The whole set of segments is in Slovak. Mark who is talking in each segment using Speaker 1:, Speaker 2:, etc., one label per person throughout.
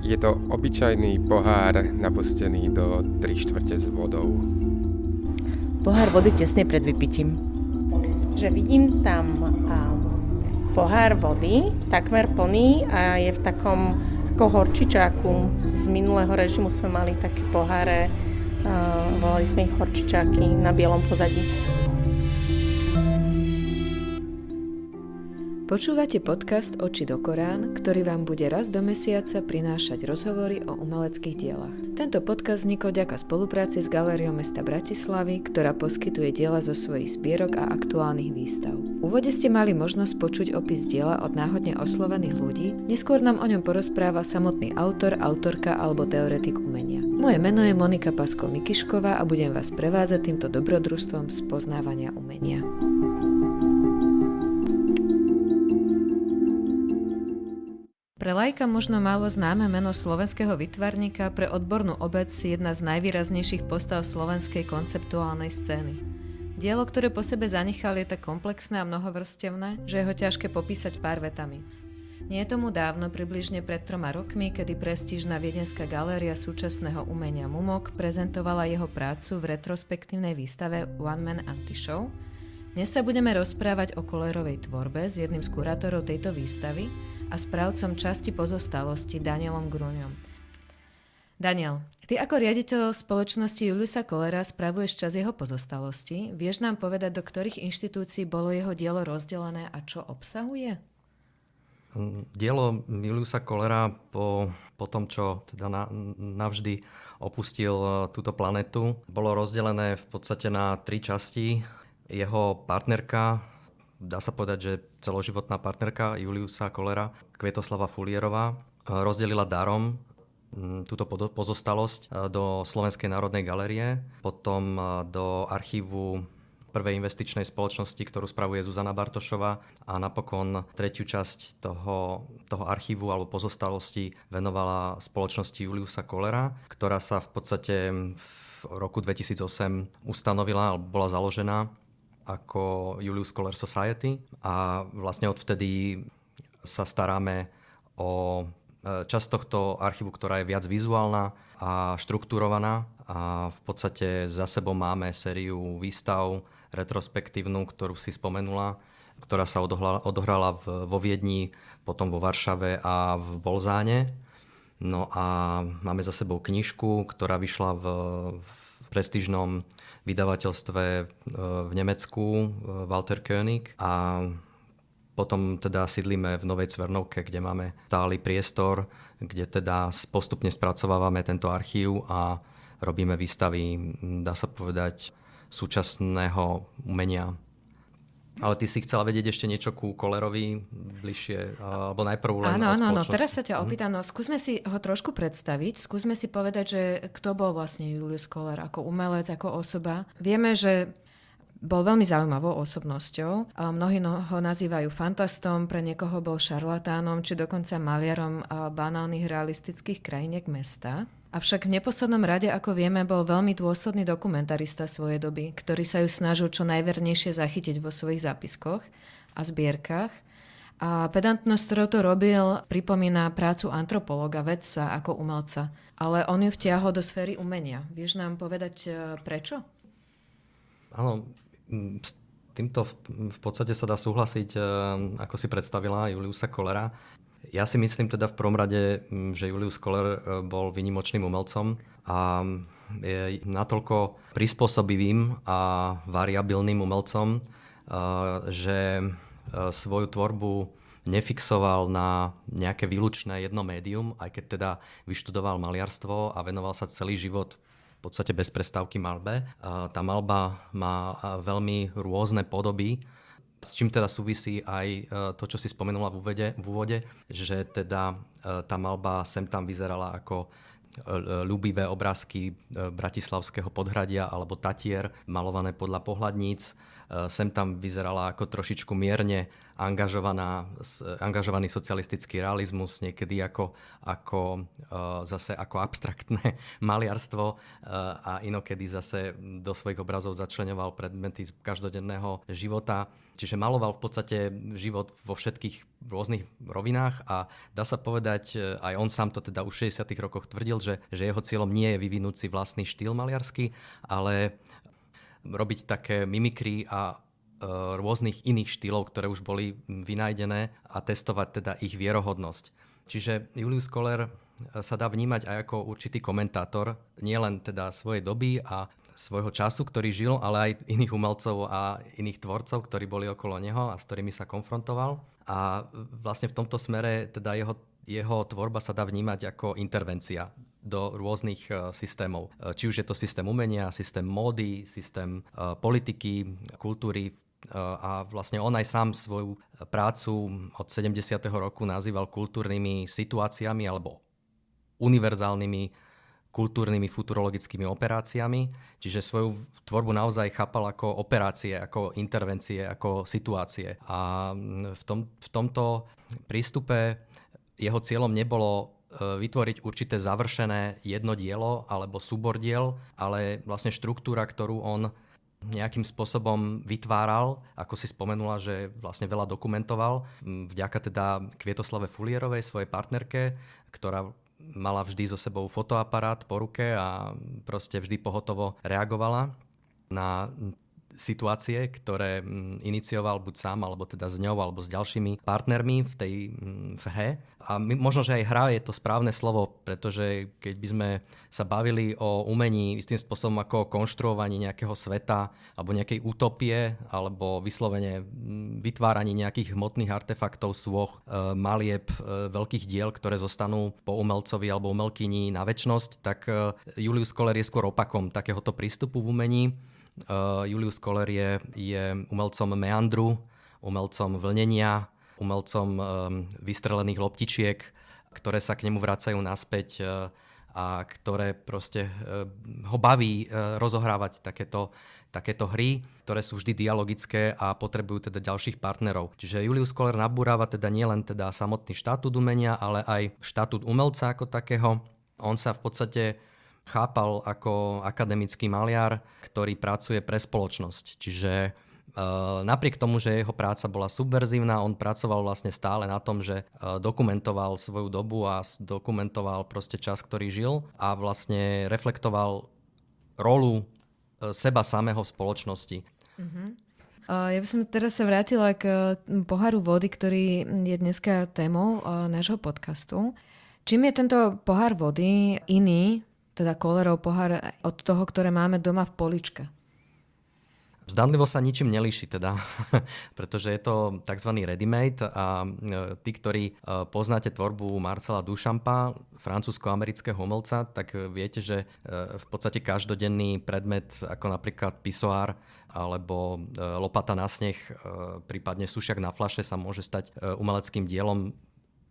Speaker 1: Je to obyčajný pohár napustený do 3/4 s vodou.
Speaker 2: Pohár vody tesne pred vypitím.
Speaker 3: Že vidím tam pohár vody, takmer plný a je v takom ako horčičáku. Z minulého režimu sme mali také poháre, volali sme ich horčičáky na bielom pozadí.
Speaker 4: Počúvate podcast Oči do Korán, ktorý vám bude raz do mesiaca prinášať rozhovory o umeleckých dielach. Tento podcast vznikol vďaka spolupráci s Galériou mesta Bratislavy, ktorá poskytuje diela zo svojich zbierok a aktuálnych výstav. V úvode ste mali možnosť počuť opis diela od náhodne oslovených ľudí, neskôr nám o ňom porozpráva samotný autor, autorka alebo teoretik umenia. Moje meno je Monika Pasko-Mikišková a budem vás prevázať týmto dobrodružstvom spoznávania umenia. Pre laika možno málo známe meno slovenského výtvarníka, pre odbornú obec jedna z najvýraznejších postav slovenskej konceptuálnej scény. Dielo, ktoré po sebe zanechal, je tak komplexné a mnohovrstevné, že je ho ťažké popísať pár vetami. Nie je tomu dávno, približne pred 3 rokmi, kedy prestížna viedenská galéria súčasného umenia Mumok prezentovala jeho prácu v retrospektívnej výstave One Man Anti-Show. Dnes sa budeme rozprávať o Kollerovej tvorbe s jedným z kurátorov tejto výstavy a správcom časti pozostalosti Danielom Gruňom. Daniel, ty ako riaditeľ spoločnosti Juliusa Kollera spravuješ časť jeho pozostalosti. Vieš nám povedať, do ktorých inštitúcií bolo jeho dielo rozdelené a čo obsahuje?
Speaker 5: Dielo Juliusa Kollera po tom, čo teda navždy opustil túto planetu, bolo rozdelené v podstate na 3 časti. Jeho partnerka, dá sa povedať, že celoživotná partnerka Juliusa Kollera, Kvietoslava Fulierová, rozdelila darom túto pozostalosť do Slovenskej národnej galérie, potom do archívu prvej investičnej spoločnosti, ktorú spravuje Zuzana Bartošová, a napokon 3. časť toho archívu alebo pozostalosti venovala spoločnosti Juliusa Kollera, ktorá sa v podstate v roku 2008 ustanovila alebo bola založená ako Julius Koller Society a vlastne odvtedy sa staráme o časť tohto archívu, ktorá je viac vizuálna a štruktúrovaná a v podstate za sebou máme sériu výstav retrospektívnu, ktorú si spomenula, ktorá sa odohrala vo Viedni, potom vo Varšave a v Bolzáne. No a máme za sebou knižku, ktorá vyšla v prestížnom vydavateľstve v Nemecku, Walter Koenig, a potom teda sídlime v Novej Cvernovke, kde máme stály priestor, kde teda postupne spracovávame tento archív a robíme výstavy, dá sa povedať, súčasného umenia. Ale ty si chcela vedieť ešte niečo ku Kollerovi bližšie, alebo najprv len o spoločnosti?
Speaker 4: Áno, teraz sa ťa opýtam, skúsme si ho trošku predstaviť, skúsme si povedať, že kto bol vlastne Julius Koller ako umelec, ako osoba. Vieme, že bol veľmi zaujímavou osobnosťou. Mnohí ho nazývajú fantastom, pre niekoho bol šarlatánom, či dokonca maliarom banálnych realistických krajiniek mesta. Avšak v neposlednom rade, ako vieme, bol veľmi dôsledný dokumentarista svojej doby, ktorý sa ju snažil čo najvernejšie zachytiť vo svojich zápiskoch a zbierkach. A pedantnosť, ktorou to robil, pripomína prácu antropológa, vedca ako umelca. Ale on ju vtiahol do sféry umenia. Vieš nám povedať prečo?
Speaker 5: Áno, s týmto v podstate sa dá súhlasiť, ako si predstavila Juliusa Kollera. Ja si myslím teda v prvom rade, že Julius Koller bol výnimočným umelcom a je natoľko prispôsobivým a variabilným umelcom, že svoju tvorbu nefixoval na nejaké výlučné jedno médium, aj keď teda vyštudoval maliarstvo a venoval sa celý život v podstate bez prestávky maľbe. Tá maľba má veľmi rôzne podoby, s čím teda súvisí aj to, čo si spomenula v úvode, že teda tá maľba sem tam vyzerala ako ľúbivé obrázky bratislavského podhradia alebo Tatier, malované podľa pohľadníc. sem tam vyzerala ako trošičku mierne angažovaný socialistický realizmus, niekedy ako zase ako abstraktné maliarstvo a inokedy zase do svojich obrazov začleňoval predmety z každodenného života. Čiže maloval v podstate život vo všetkých rôznych rovinách a dá sa povedať, aj on sám to teda už v 60. rokoch tvrdil, že jeho cieľom nie je vyvinúť si vlastný štýl maliarsky, ale robiť také mimikry a rôznych iných štýlov, ktoré už boli vynájdené a testovať teda ich vierohodnosť. Čiže Julius Köhler sa dá vnímať aj ako určitý komentátor nielen teda svojej doby a svojho času, ktorý žil, ale aj iných umelcov a iných tvorcov, ktorí boli okolo neho a s ktorými sa konfrontoval. A vlastne v tomto smere teda jeho tvorba sa dá vnímať ako intervencia do rôznych systémov. Či už je to systém umenia, systém módy, systém politiky, kultúry. A vlastne on aj sám svoju prácu od 70. roku nazýval kultúrnymi situáciami alebo univerzálnymi kultúrnymi futurologickými operáciami. Čiže svoju tvorbu naozaj chápal ako operácie, ako intervencie, ako situácie. A v tomto prístupe jeho cieľom nebolo vytvoriť určité završené jedno dielo alebo súbor diel, ale vlastne štruktúra, ktorú on nejakým spôsobom vytváral, ako si spomenula, že vlastne veľa dokumentoval, vďaka teda Kvietoslave Fulierovej, svojej partnerke, ktorá mala vždy so sebou fotoaparát po ruke a proste vždy pohotovo reagovala na situácie, ktoré inicioval buď sám, alebo teda s ňou, alebo s ďalšími partnermi v tej hre. A možno, že aj hra je to správne slovo, pretože keď by sme sa bavili o umení istým spôsobom ako o konštruovaní nejakého sveta, alebo nejakej utopie, alebo vyslovene vytváraní nejakých hmotných artefaktov, sôch, malieb, veľkých diel, ktoré zostanú po umelcovi alebo umelkyni na večnosť, tak Julius Köhler je skôr opakom takéhoto prístupu v umení. Julius Köhler je umelcom meandru, umelcom vlnenia, umelcom vystrelených loptičiek, ktoré sa k nemu vracajú naspäť a ktoré proste ho baví rozohrávať takéto hry, ktoré sú vždy dialogické a potrebujú teda ďalších partnerov. Čiže Julius Köhler nabúrava teda nielen teda samotný štatút umenia, ale aj štatút umelca ako takého. On sa v podstate chápal ako akademický maliar, ktorý pracuje pre spoločnosť. Čiže napriek tomu, že jeho práca bola subverzívna, on pracoval vlastne stále na tom, že dokumentoval svoju dobu a dokumentoval proste čas, ktorý žil a vlastne reflektoval rolu seba samého v spoločnosti.
Speaker 4: Ja by som teraz sa vrátila k poháru vody, ktorý je dneska témou nášho podcastu. Čím je tento pohár vody iný, teda Köhlerov pohár, od toho, ktoré máme doma v poličke?
Speaker 5: Zdanlivo sa ničím nelíši teda, pretože je to tzv. Ready-made a tí, ktorí poznáte tvorbu Marcela Duchampa, francúzsko-amerického umelca, tak viete, že v podstate každodenný predmet, ako napríklad pisoár alebo lopata na sneh, prípadne sušiak na fľaše sa môže stať umeleckým dielom,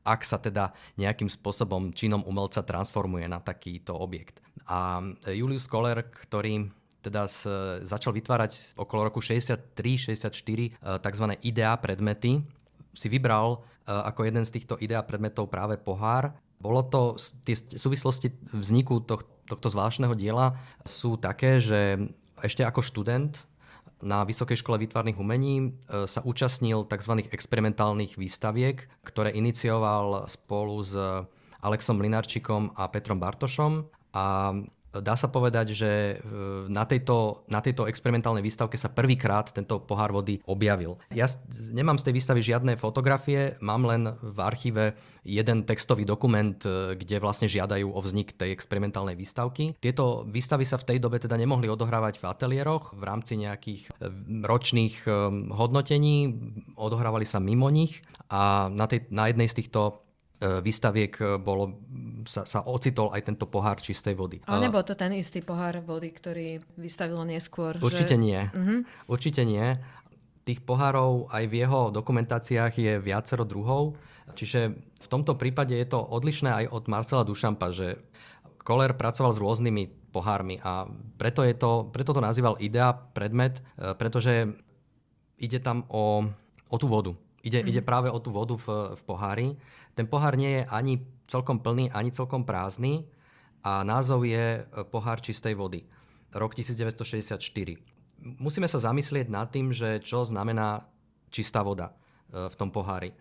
Speaker 5: ak sa teda nejakým spôsobom činom umelca transformuje na takýto objekt. A Julius Köhler, ktorý teda začal vytvárať okolo roku 63-64 tzv. Ideá predmety, si vybral ako jeden z týchto ideá predmetov práve pohár. Bolo to, tie súvislosti vzniku tohto zvláštneho diela sú také, že ešte ako študent na Vysokej škole výtvarných umení sa účastnil tzv. Experimentálnych výstaviek, ktoré inicioval spolu s Alexom Mlynarčikom a Petrom Bartošom. A dá sa povedať, že na tejto experimentálnej výstavke sa prvýkrát tento pohár vody objavil. Ja nemám z tej výstavy žiadne fotografie, mám len v archíve jeden textový dokument, kde vlastne žiadajú o vznik tej experimentálnej výstavky. Tieto výstavy sa v tej dobe teda nemohli odohrávať v ateliéroch v rámci nejakých ročných hodnotení, odohrávali sa mimo nich a na jednej z týchto výstaviek sa ocitol aj tento pohár čistej vody.
Speaker 4: Ale nebol to ten istý pohár vody, ktorý vystavilo neskôr?
Speaker 5: Určite nie. Určite nie. Tých pohárov aj v jeho dokumentáciách je viacero druhov. Čiže v tomto prípade je to odlišné aj od Marcela Duchampa, že Köhler pracoval s rôznymi pohármi a preto to nazýval idea, predmet, pretože ide tam o tú vodu. Ide práve o tú vodu v pohári. Ten pohár nie je ani celkom plný, ani celkom prázdny a názov je Pohár čistej vody. Rok 1964. Musíme sa zamyslieť nad tým, že čo znamená čistá voda v tom pohári.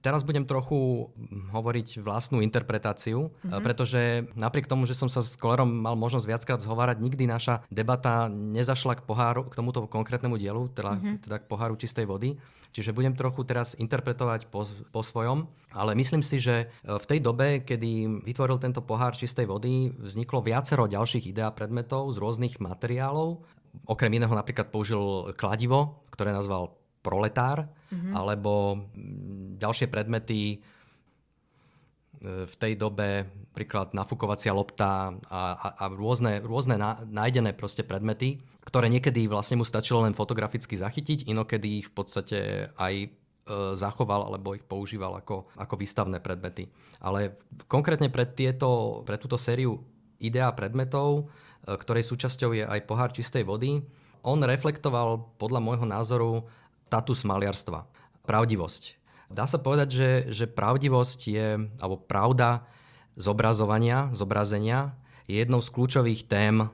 Speaker 5: Teraz budem trochu hovoriť vlastnú interpretáciu, pretože napriek tomu, že som sa s Kolerom mal možnosť viackrát zhovárať, nikdy naša debata nezašla k poháru, k tomuto konkrétnemu dielu, teda k poháru čistej vody. Čiže budem trochu teraz interpretovať po svojom, ale myslím si, že v tej dobe, kedy vytvoril tento pohár čistej vody, vzniklo viacero ďalších ideí a predmetov z rôznych materiálov. Okrem iného napríklad použil kladivo, ktoré nazval proletár, alebo ďalšie predmety v tej dobe, napríklad nafúkovacia lopta a rôzne nájdené proste predmety, ktoré niekedy vlastne mu stačilo len fotograficky zachytiť, inokedy ich v podstate aj zachoval alebo ich používal ako výstavné predmety. Ale konkrétne pre túto sériu ideá predmetov, ktorej súčasťou je aj pohár čistej vody, on reflektoval podľa môjho názoru status maliarstva, pravdivosť. Dá sa povedať, že pravdivosť alebo pravda zobrazenia je jednou z kľúčových tém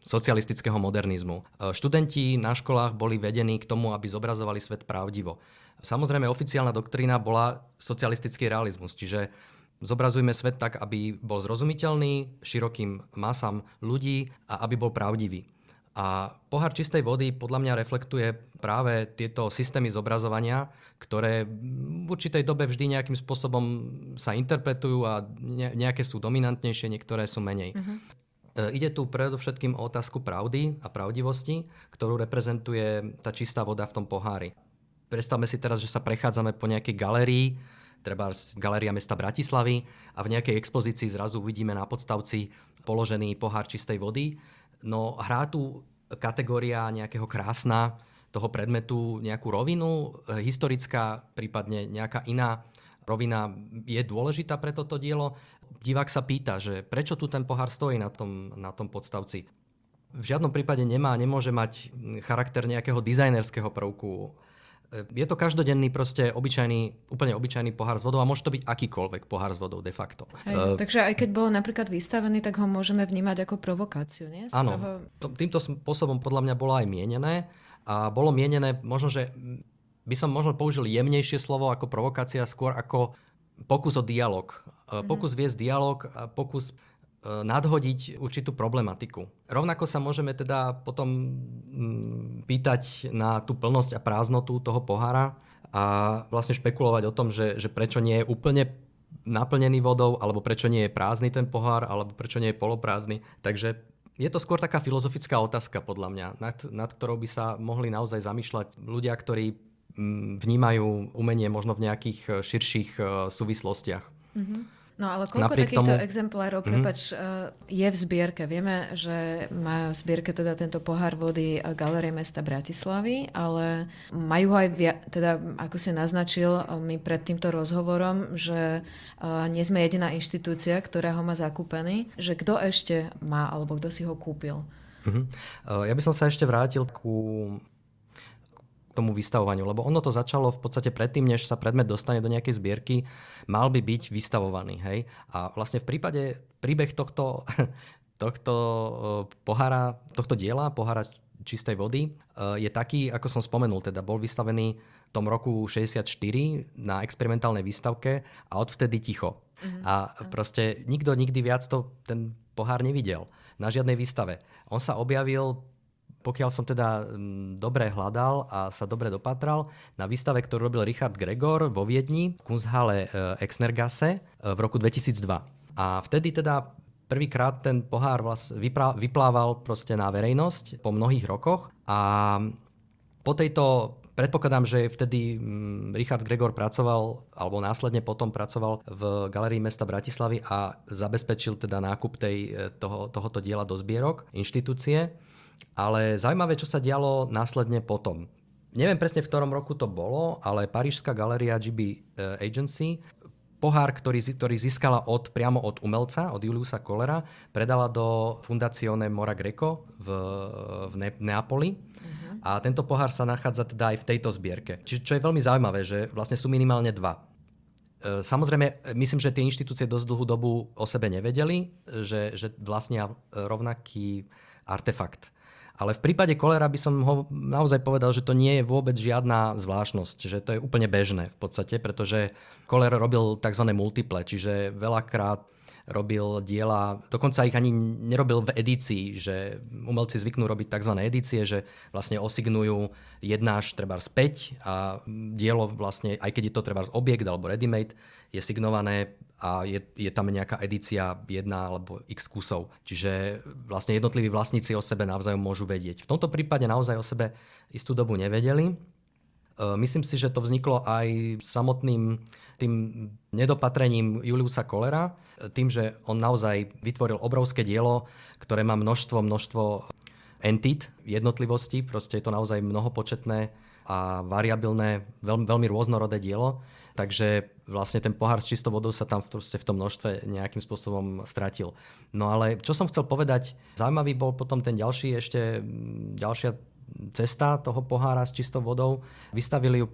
Speaker 5: socialistického modernizmu. Študenti na školách boli vedení k tomu, aby zobrazovali svet pravdivo. Samozrejme, oficiálna doktrína bola socialistický realizmus, čiže zobrazujme svet tak, aby bol zrozumiteľný širokým masám ľudí a aby bol pravdivý. A pohár čistej vody podľa mňa reflektuje práve tieto systémy zobrazovania, ktoré v určitej dobe vždy nejakým spôsobom sa interpretujú a nejaké sú dominantnejšie, niektoré sú menej. Ide tu predovšetkým o otázku pravdy a pravdivosti, ktorú reprezentuje tá čistá voda v tom pohári. Predstavme si teraz, že sa prechádzame po nejakej galérii, treba galéria mesta Bratislavy, a v nejakej expozícii zrazu uvidíme na podstavci položený pohár čistej vody. No hrá tu kategória nejakého krásna toho predmetu nejakú rovinu, historická, prípadne nejaká iná rovina je dôležitá pre toto dielo. Divák sa pýta, že prečo tu ten pohár stojí na tom podstavci. V žiadnom prípade nemôže mať charakter nejakého dizajnerského prvku. Je to každodenný, proste úplne obyčajný pohár s vodou a môže to byť akýkoľvek pohár s vodou de facto.
Speaker 4: Takže aj keď bol napríklad vystavený, tak ho môžeme vnímať ako provokáciu, nie?
Speaker 5: Áno, týmto spôsobom podľa mňa bolo aj mienené a bolo mienené, možno, že by som možno použil jemnejšie slovo ako provokácia, skôr ako pokus o dialog. Pokus viesť dialog a pokus nadhodiť určitú problematiku. Rovnako sa môžeme teda potom pýtať na tú plnosť a prázdnotu toho pohára a vlastne špekulovať o tom, že prečo nie je úplne naplnený vodou, alebo prečo nie je prázdny ten pohár, alebo prečo nie je poloprázdny. Takže je to skôr taká filozofická otázka podľa mňa, nad ktorou by sa mohli naozaj zamýšľať ľudia, ktorí vnímajú umenie možno v nejakých širších súvislostiach.
Speaker 4: No ale koľko takýchto exemplárov, je v zbierke? Vieme, že má v zbierke teda tento pohár vody Galérie mesta Bratislavy, ale majú ho aj teda, ako si naznačil mi pred týmto rozhovorom, že nie sme jediná inštitúcia, ktorá ho má zakúpený, že kto ešte má, alebo kto si ho kúpil?
Speaker 5: Ja by som sa ešte vrátil ku tomu vystavovaniu, lebo ono to začalo v podstate predtým, než sa predmet dostane do nejakej zbierky, mal by byť vystavovaný. Hej? A vlastne v prípade príbeh tohto pohára, tohto diela, pohára čistej vody, je taký, ako som spomenul, teda bol vystavený v tom roku 64 na experimentálnej výstavke a odvtedy ticho. A proste nikto nikdy viac ten pohár nevidel na žiadnej výstave. On sa objavil, pokiaľ som teda dobre hľadal a sa dobre dopatral, na výstave, ktorú robil Richard Gregor vo Viedni, v Kunsthalle Exnergasse v roku 2002. A vtedy teda prvýkrát ten pohár vyplával proste na verejnosť po mnohých rokoch a po tejto, predpokladám, že vtedy Richard Gregor pracoval, alebo následne potom pracoval v Galérii mesta Bratislavy a zabezpečil teda nákup tohoto diela do zbierok inštitúcie. Ale zaujímavé, čo sa dialo následne potom. Neviem presne, v ktorom roku to bolo, ale parížská galéria GB Agency pohár, ktorý získala priamo od umelca, od Juliusa Kollera, predala do Fondazione Mora Greco v Neapoli. A tento pohár sa nachádza teda aj v tejto zbierke. Čiže čo je veľmi zaujímavé, že vlastne sú minimálne dva. Samozrejme, myslím, že tie inštitúcie dosť dlhú dobu o sebe nevedeli, že vlastnia rovnaký artefakt. Ale v prípade kolera by som ho naozaj povedal, že to nie je vôbec žiadna zvláštnosť, že to je úplne bežné v podstate, pretože koler robil tzv. Multiple, čiže veľakrát robil diela, dokonca ich ani nerobil v edícii, že umelci zvyknú robiť tzv. Edície, že vlastne osignujú jednáž trebárs 5 a dielo vlastne, aj keď je to trebárs objekt alebo ready-made, je signované a je tam nejaká edícia 1 alebo x kusov. Čiže vlastne jednotliví vlastníci o sebe navzájom môžu vedieť. V tomto prípade naozaj o sebe istú dobu nevedeli. Myslím si, že to vzniklo aj samotným tým nedopatrením Juliusa Kollera, tým, že on naozaj vytvoril obrovské dielo, ktoré má množstvo entít, jednotlivostí, proste je to naozaj mnohopočetné a variabilné, veľmi rôznorodé dielo. Takže vlastne ten pohár s čistou vodou sa tam v tom množstve nejakým spôsobom stratil. No ale čo som chcel povedať, zaujímavý bol potom ten ďalšia cesta toho pohára s čistou vodou. Vystavili ju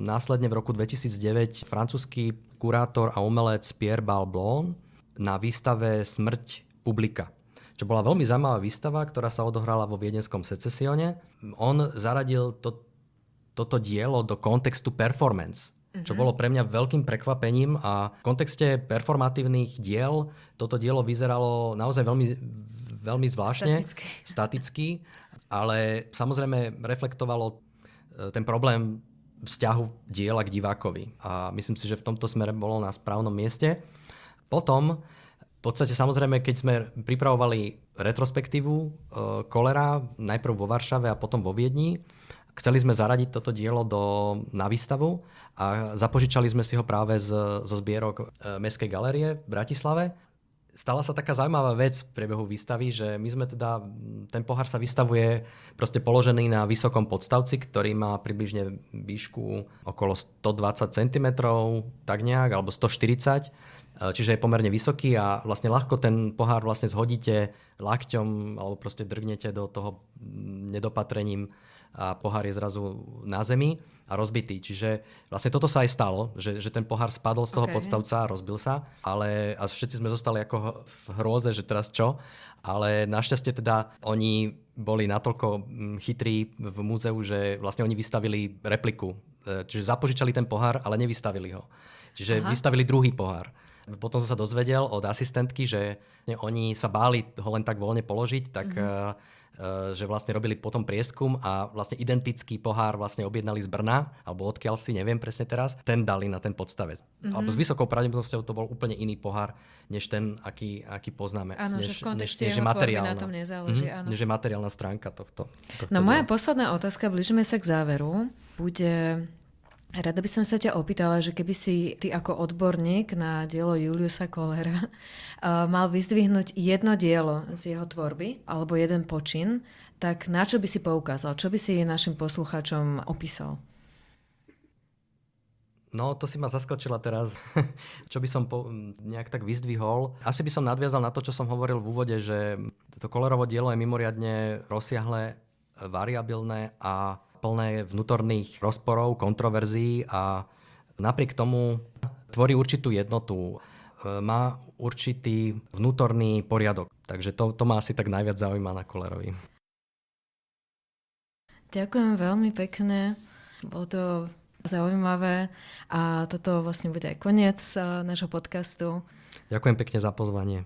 Speaker 5: následne v roku 2009 francúzsky kurátor a umelec Pierre Balbon na výstave Smrť publika, čo bola veľmi zaujímavá výstava, ktorá sa odohrala vo viedenskom Secesione. On zaradil toto dielo do kontextu performance, čo bolo pre mňa veľkým prekvapením a v kontexte performatívnych diel toto dielo vyzeralo naozaj veľmi zvláštne, staticky, ale samozrejme reflektovalo ten problém vzťahu diela k divákovi. A myslím si, že v tomto smere bolo na správnom mieste. Potom, v podstate samozrejme, keď sme pripravovali retrospektívu Kollera, najprv vo Varšave a potom vo Viedni, chceli sme zaradiť toto dielo na výstavu a zapožičali sme si ho práve zo zbierok Mestskej galérie v Bratislave. Stala sa taká zaujímavá vec v priebehu výstavy, že my sme teda, ten pohár sa vystavuje proste položený na vysokom podstavci, ktorý má približne výšku okolo 120 cm, tak nejak, alebo 140, čiže je pomerne vysoký a vlastne ľahko ten pohár vlastne zhodíte lakťom alebo proste drgnete do toho nedopatrením a pohár je zrazu na zemi a rozbitý. Čiže vlastne toto sa aj stalo, že ten pohár spadol z toho podstavca a rozbil sa, ale a všetci sme zostali ako v hrôze, že teraz čo. Ale našťastie teda oni boli natoľko chytrí v múzeu, že vlastne oni vystavili repliku. Čiže zapožičali ten pohár, ale nevystavili ho. Čiže vystavili druhý pohár. Potom som sa dozvedel od asistentky, že oni sa báli ho len tak voľne položiť, tak že vlastne robili potom prieskum a vlastne identický pohár vlastne objednali z Brna, alebo odkiaľ si, neviem presne teraz, ten dali na ten podstavec. Alebo s vysokou pravdepodobnosťou to bol úplne iný pohár, než ten, aký poznáme.
Speaker 4: Áno, že v kontexte jeho tvorby na tom nezáleží. Áno.
Speaker 5: Než je materiálna stránka tohto
Speaker 4: No moja posledná otázka, blížime sa k záveru, bude... Rada by som sa ťa opýtala, že keby si ty ako odborník na dielo Juliusa Kollera mal vyzdvihnúť jedno dielo z jeho tvorby alebo jeden počin, tak na čo by si poukázal? Čo by si našim poslucháčom opísal?
Speaker 5: No, to si ma zaskočila teraz. Čo by som nejak tak vyzdvihol? Asi by som nadviazal na to, čo som hovoril v úvode, že to Kollerovo dielo je mimoriadne rozsiahle, variabilné a plné vnútorných rozporov, kontroverzií a napriek tomu tvorí určitú jednotu. Má určitý vnútorný poriadok. Takže to ma asi tak najviac zaujíma na Kollerovi.
Speaker 4: Ďakujem veľmi pekne. Bolo to zaujímavé a toto vlastne bude aj koniec nášho podcastu.
Speaker 5: Ďakujem pekne za pozvanie.